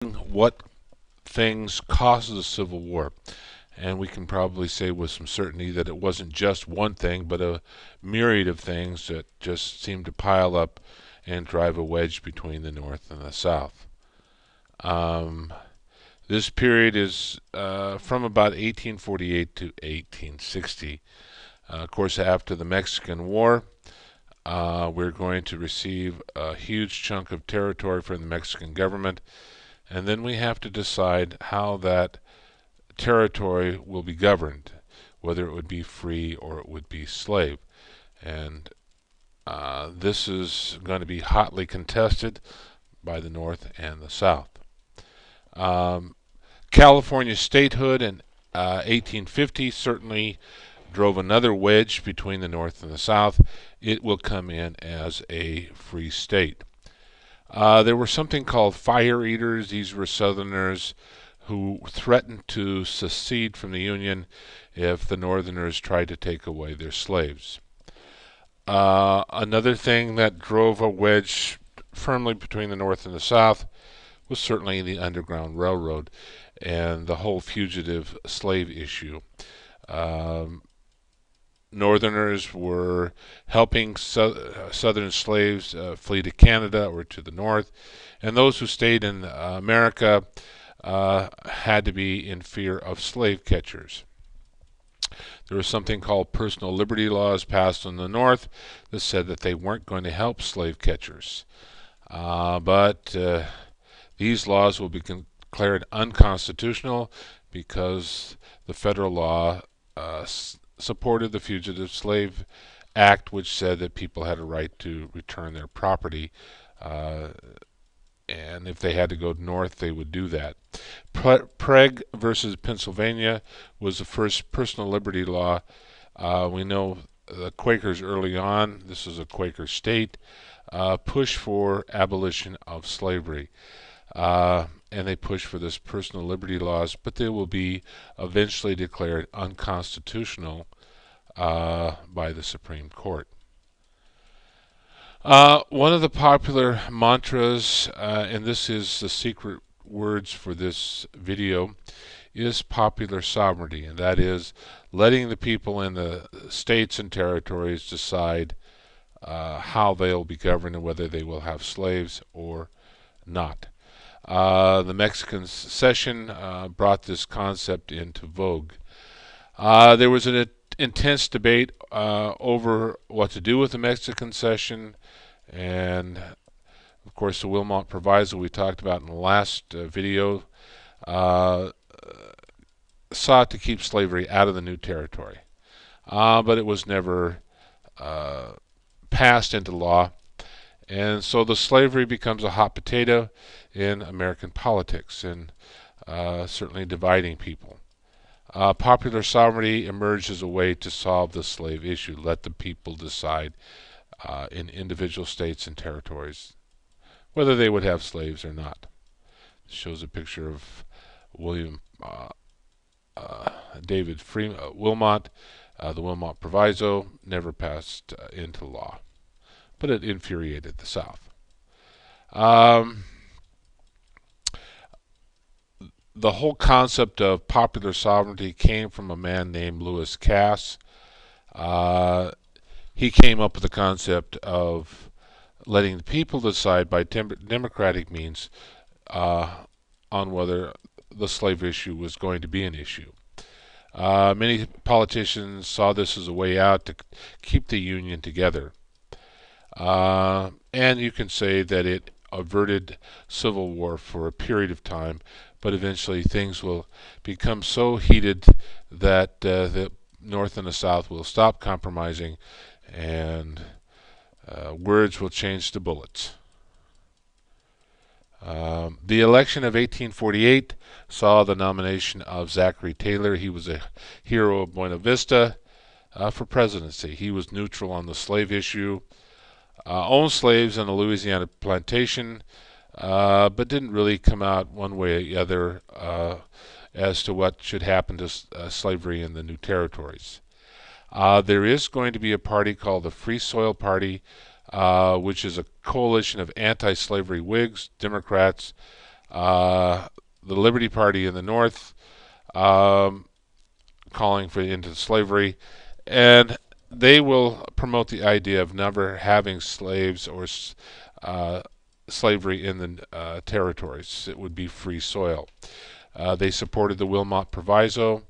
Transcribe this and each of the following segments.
what things caused the Civil War. And we can probably say with some certainty that it wasn't just one thing, but a myriad of things that just seemed to pile up and drive a wedge between the North and the South. Um, this period is from about 1848 to 1860. Of course, after the Mexican War, we're going to receive a huge chunk of territory from the Mexican government, and then we have to decide how that territory will be governed, whether it would be free or it would be slave. And this is going to be hotly contested by the North and the South. Um, California statehood in 1850 certainly drove another wedge between the North and the South. It will come in as a free state. There were something called fire eaters. These were Southerners who threatened to secede from the Union if the Northerners tried to take away their slaves. Another thing that drove a wedge firmly between the North and the South was certainly the Underground Railroad and the whole fugitive slave issue. Um, Northerners were helping Southern slaves flee to Canada or to the North, and those who stayed in America had to be in fear of slave catchers. There was something called personal liberty laws passed in the North that said that they weren't going to help slave catchers. But these laws will be declared unconstitutional because the federal law supported the Fugitive Slave Act, which said that people had a right to return their property. Uh, and if they had to go north, they would do that. Prague versus Pennsylvania was the first personal liberty law. We know the Quakers early on, this is a Quaker state, pushed for abolition of slavery. And they push for this personal liberty laws, but they will be eventually declared unconstitutional by the Supreme Court. One of the popular mantras, and this is the secret words for this video, is popular sovereignty, and that is letting the people in the states and territories decide how they'll be governed and whether they will have slaves or not. The Mexican Secession brought this concept into vogue. There was an intense debate over what to do with the Mexican Cession, and of course the Wilmot Proviso we talked about in the last video uh, sought to keep slavery out of the new territory, but it was never passed into law, and so the slavery becomes a hot potato in American politics and certainly dividing people. Popular sovereignty emerged as a way to solve the slave issue. Let the people decide in individual states and territories whether they would have slaves or not. This shows a picture of William David Wilmot. The Wilmot Proviso never passed into law, but it infuriated the South. Um, the whole concept of popular sovereignty came from a man named Lewis Cass. Uh, he came up with the concept of letting the people decide by democratic means on whether the slave issue was going to be an issue. Many politicians saw this as a way out to keep the Union together. And you can say that it averted civil war for a period of time, but eventually things will become so heated that the North and the South will stop compromising, and words will change to bullets. The election of 1848 saw the nomination of Zachary Taylor. He was a hero of Buena Vista for presidency. He was neutral on the slave issue, owned slaves on a Louisiana plantation, but didn't really come out one way or the other as to what should happen to slavery in the new territories. There is going to be a party called the Free Soil Party, which is a coalition of anti-slavery Whigs, Democrats, the Liberty Party in the North, um, calling for into slavery, and they will promote the idea of never having slaves or uh, slavery in the territories. It would be free soil. They supported the Wilmot Proviso,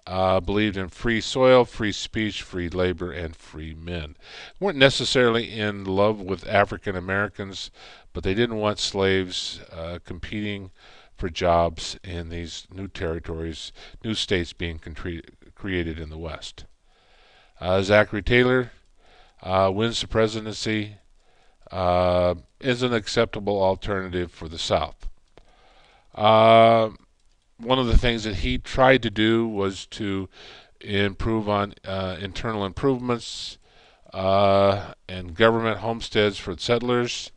believed in free soil, free speech, free labor, and free men. Weren't necessarily in love with African Americans, but they didn't want slaves competing for jobs in these new territories, new states being created in the West. Zachary Taylor wins the presidency, is an acceptable alternative for the South. Uh, One of the things that he tried to do was to improve on internal improvements and government homesteads for settlers.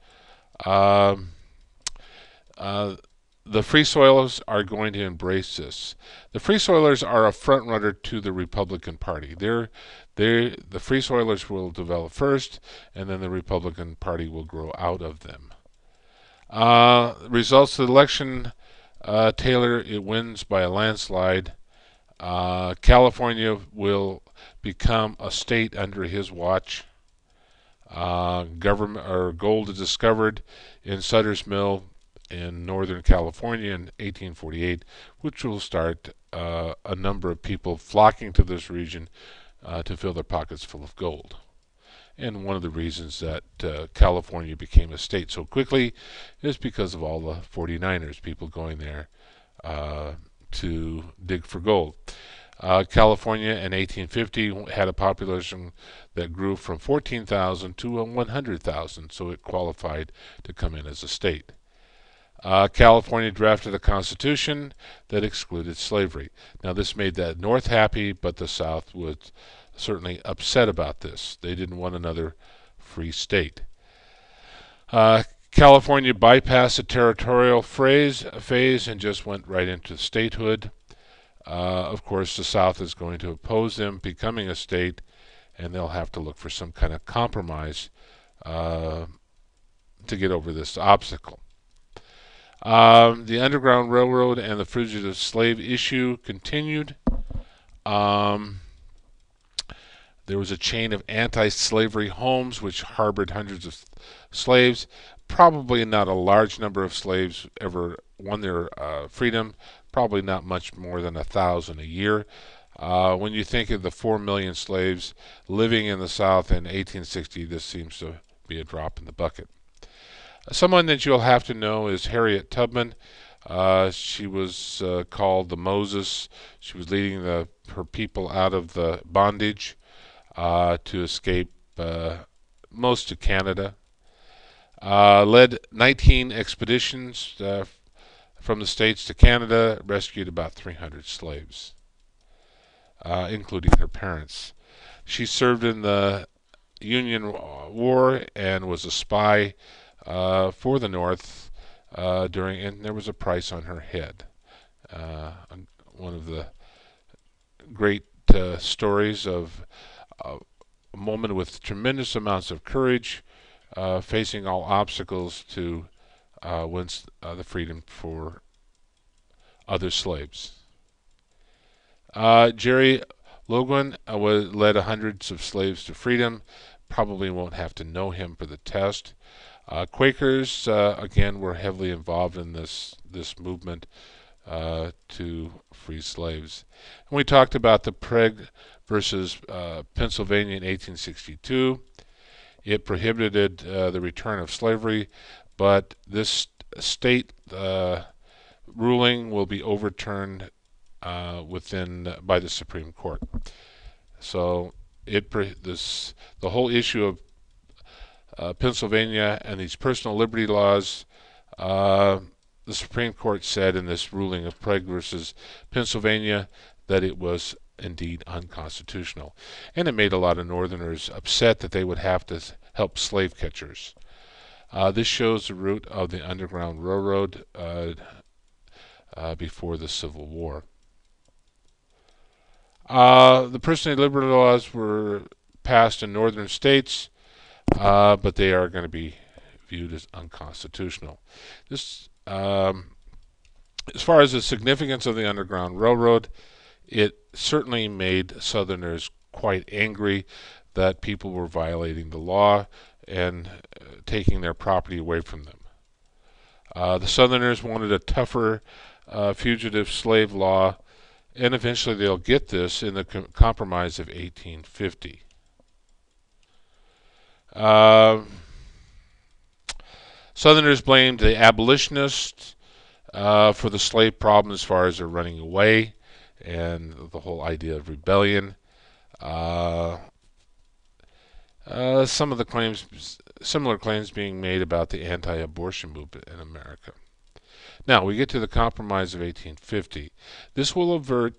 Um, uh, the Free Soilers are going to embrace this. The Free Soilers are a front runner to the Republican Party. The Free Soilers will develop first, and then the Republican Party will grow out of them. Results of the election: Taylor it wins by a landslide. California will become a state under his watch. Government or gold is discovered in Sutter's Mill in Northern California in 1848, which will start a number of people flocking to this region to fill their pockets full of gold. And one of the reasons that California became a state so quickly is because of all the 49ers, people going there to dig for gold. California in 1850 had a population that grew from 14,000 to 100,000, so it qualified to come in as a state. California drafted a constitution that excluded slavery. Now, this made the North happy, but the South was certainly upset about this. They didn't want another free state. California bypassed the territorial phase and just went right into statehood. Of course, the South is going to oppose them becoming a state, and they'll have to look for some kind of compromise to get over this obstacle. The Underground Railroad and the fugitive slave issue continued. There was a chain of anti-slavery homes which harbored hundreds of slaves. Probably not a large number of slaves ever won their freedom. Probably not much more than 1,000 a year. When you think of the 4 million slaves living in the South in 1860, this seems to be a drop in the bucket. Someone that you'll have to know is Harriet Tubman. She was called the Moses. She was leading her people out of the bondage to escape most of Canada. Led 19 expeditions from the States to Canada, rescued about 300 slaves, including her parents. She served in the Union War and was a spy for the North and there was a price on her head. One of the great stories of a woman with tremendous amounts of courage, facing all obstacles to win the freedom for other slaves. Jerry Logan led hundreds of slaves to freedom. Probably won't have to know him for the test. Quakers, again, were heavily involved in this movement to free slaves. And we talked about the Prague versus Pennsylvania in 1862. It prohibited the return of slavery, but this state ruling will be overturned by the Supreme Court. So the whole issue of Pennsylvania and these personal liberty laws, the Supreme Court said in this ruling of Prague versus Pennsylvania that it was indeed unconstitutional. And it made a lot of Northerners upset that they would have to help slave catchers. This shows the route of the Underground Railroad before the Civil War. The personal liberty laws were passed in northern states, but they are going to be viewed as unconstitutional. This As far as the significance of the Underground Railroad, it certainly made Southerners quite angry that people were violating the law and taking their property away from them. The Southerners wanted a tougher fugitive slave law, and eventually they'll get this in the Compromise of 1850. Southerners blamed the abolitionists for the slave problem as far as their running away and the whole idea of rebellion. Uh, some of the claims, similar claims being made about the anti-abortion movement in America. Now we get to the Compromise of 1850. This will avert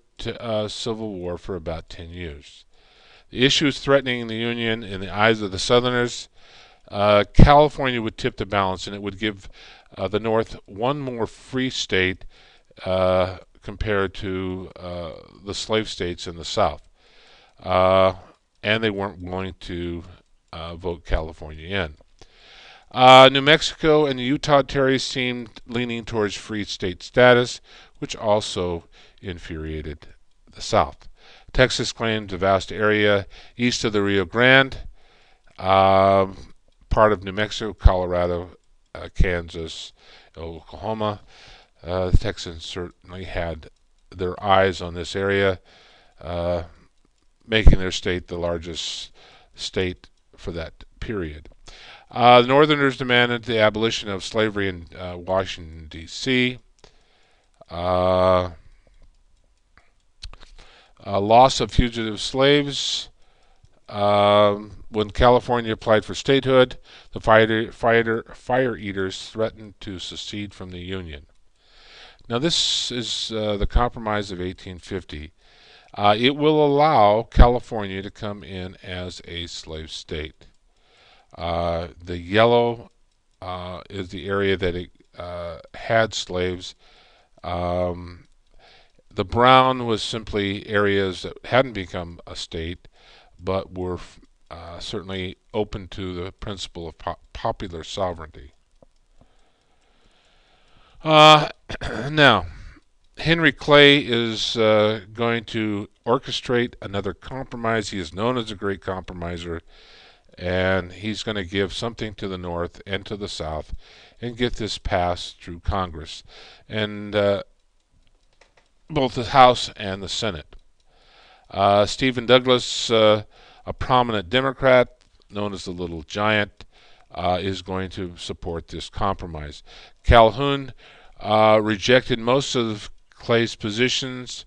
civil war for about 10 years. The issues threatening the Union in the eyes of the Southerners, California would tip the balance, and it would give the North one more free state compared to the slave states in the South. And they weren't willing to vote California in. New Mexico and the Utah territories seemed leaning towards free state status, which also infuriated the South. Texas claimed a vast area east of the Rio Grande, part of New Mexico, Colorado, Kansas, Oklahoma. The Texans certainly had their eyes on this area, making their state the largest state for that period. The Northerners demanded the abolition of slavery in Washington, D.C. Loss of fugitive slaves. When California applied for statehood, the fire eaters threatened to secede from the Union. Now, this is the Compromise of 1850. It will allow California to come in as a slave state. The yellow is the area that it had slaves. The brown was simply areas that hadn't become a state, but were certainly open to the principle of popular sovereignty. Now, Henry Clay is going to orchestrate another compromise. He is known as a great compromiser, and he's going to give something to the North and to the South and get this passed through Congress, and both the House and the Senate. Stephen Douglas, a prominent Democrat known as the Little Giant, is going to support this compromise. Calhoun rejected most of Clay's positions.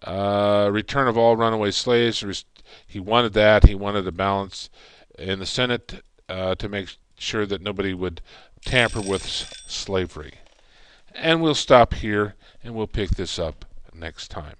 Return of all runaway slaves. He wanted that. He wanted a balance in the Senate to make sure that nobody would tamper with slavery. And we'll stop here and we'll pick this up next time.